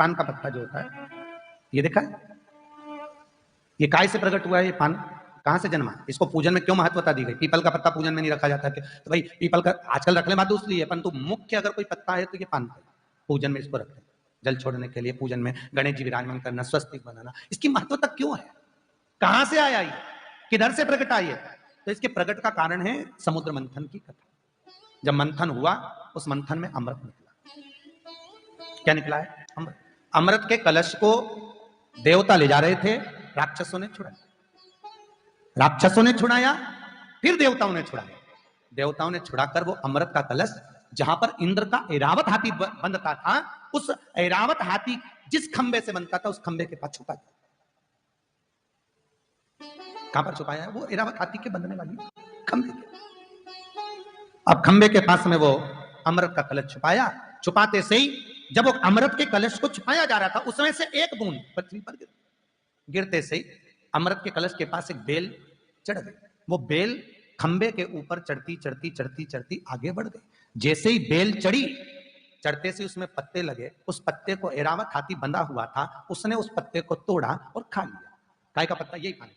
पान का पत्ता जो होता है, ये देखा है? ये काय से प्रकट हुआ है? ये पान कहां से जन्मा? इसको पूजन में क्यों महत्वता दी गई? पीपल का पत्ता पूजन में नहीं रखा जाता है तो भाई पीपल का आजकल रखने बात दूसरी है, परंतु मुख्य अगर कोई पत्ता है तो ये पान का पूजन में इसको रखते हैं, जल छोड़ने के लिए, पूजन में गणेश जी विराजमान करना, स्वस्तिक बनाना। इसकी महत्वता क्यों है? कहां से आया ये? किधर से प्रकट आई है? तो इसके प्रकट का कारण है समुद्र मंथन की कथा। जब मंथन हुआ, उस मंथन में अमृत निकला। क्या निकला है? अमृत। अमृत के कलश को देवता ले जा रहे थे, राक्षसों ने छुड़ाया। राक्षसों ने छुड़ाया, फिर देवताओं ने छुड़ाया। देवताओं ने छुड़ाकर वो अमृत का कलश, जहां पर इंद्र का ऐरावत हाथी बंधता था, उस ऐरावत हाथी जिस खंबे से बनता था, उस खंबे के पास छुपा दिया। कहां पर छुपाया है? वो ऐरावत हाथी के बंधने वाली खंबे के। अब खंबे के पास में वो अमृत का कलश छुपाया। छुपाते से ही जब वो अमृत के कलश को छुपाया जा रहा था, उसमें से एक बूंद पृथ्वी पर गिरते से अमृत के कलश के पास एक बेल चढ़ गई। वो बेल खंबे के ऊपर चढ़ती चढ़ती चढ़ती चढ़ती आगे बढ़ गई। जैसे ही बेल चढ़ी, चढ़ते से उसमें पत्ते लगे। उस पत्ते को ऐरावत हाथी बंधा हुआ था, उसने उस पत्ते को तोड़ा और खा लिया। काय का पत्ता? यही पान।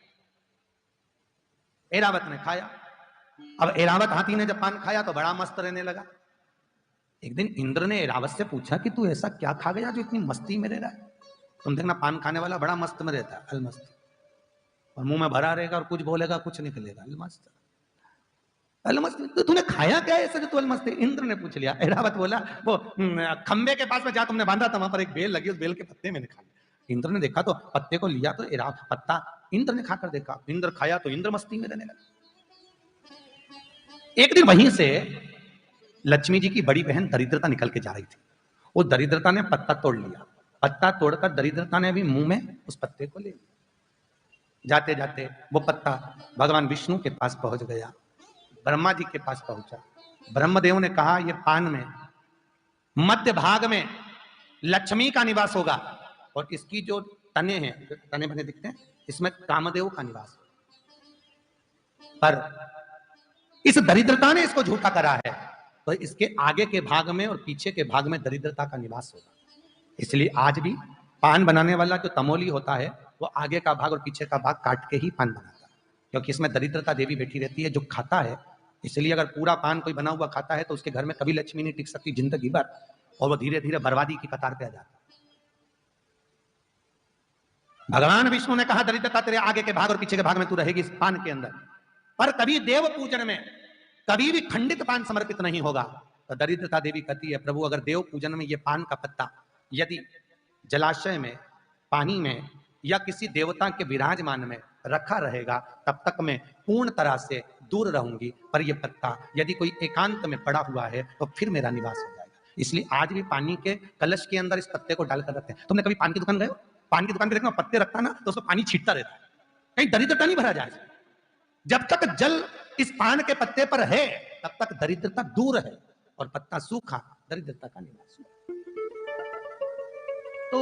ऐरावत ने खाया। अब ऐरावत हाथी ने जब पान खाया तो बड़ा मस्त रहने लगा। एक दिन इंद्र ने ऐरावत से पूछा कि तू ऐसा क्या खा गया जो इतनी मस्ती में रह रहा है? तुम देखना, पान खाने वाला बड़ा मस्त में रहता है, अलमस्त, और मुंह में भरा रहेगा और कुछ बोलेगा कुछ निकलेगा, अलमस्त। अलमस्त तो तूने खाया क्या है ऐसा जो तू अलमस्त है? इंद्र ने पूछ लिया। ऐरावत बोला, वो खंबे के पास में जहां तुमने बांधा था, वहां पर एक बेल लगी, उस बेल के पत्ते मैंने खा लिया। इंद्र ने देखा तो पत्ते को लिया, तो ऐरावत पत्ता इंद्र ने खाकर देखा। इंद्र खाया तो इंद्र मस्ती में रहने लगा। एक दिन वहीं से लक्ष्मी जी की बड़ी बहन दरिद्रता निकल के जा रही थी। उस दरिद्रता ने पत्ता तोड़ लिया। पत्ता तोड़कर दरिद्रता ने भी मुंह में उस पत्ते को ले लिया। जाते जाते वो पत्ता भगवान विष्णु के पास पहुंच गया, ब्रह्मा जी के पास पहुंचा। ब्रह्मदेव ने कहा, ये पान में मध्य भाग में लक्ष्मी का निवास होगा, और इसकी जो तने हैं, तने बने दिखते हैं, इसमें कामदेव का निवास। पर इस दरिद्रता ने इसको झूठा करा है, तो इसके आगे के भाग में और पीछे के भाग में दरिद्रता का निवास होगा। इसलिए आज भी पान बनाने वाला जो तमोली होता है, वो आगे का भाग और पीछे का भाग काट के ही पान बनाता है, क्योंकि इसमें दरिद्रता देवी बैठी रहती है जो खाता है। इसलिए अगर पूरा पान कोई बना हुआ खाता है तो उसके घर में कभी लक्ष्मी नहीं टिक सकती जिंदगी भर, और वो धीरे धीरे बर्बादी की कतार पे आ जाता है। भगवान विष्णु ने कहा, दरिद्रता तेरे आगे के भाग और पीछे के भाग में तू रहेगी इस पान के अंदर, पर कभी देव पूजन में कभी भी खंडित पान समर्पित नहीं होगा। तो दरिद्रता देवी कहती है, प्रभु अगर देव पूजन में ये पान का पत्ता यदि जलाशय में, पानी में, या किसी देवता के विराजमान में रखा रहेगा, तब तक मैं पूर्ण तरह से दूर रहूंगी, पर यह पत्ता यदि कोई एकांत में पड़ा हुआ है तो फिर मेरा निवास हो जाएगा। इसलिए आज भी पानी के कलश के अंदर इस पत्ते को डालकर रखते हैं। तुमने कभी पान की दुकान गए हो? पान की दुकान पे देखना, पत्ते रखता ना तो उसमें पानी छीटता रहता है, कहीं दरिद्रता नहीं भरा जाए। जब तक जल इस पान के पत्ते पर है, तब तक दरिद्रता दूर है, और पत्ता सूखा, दरिद्रता का निवास हुआ। तो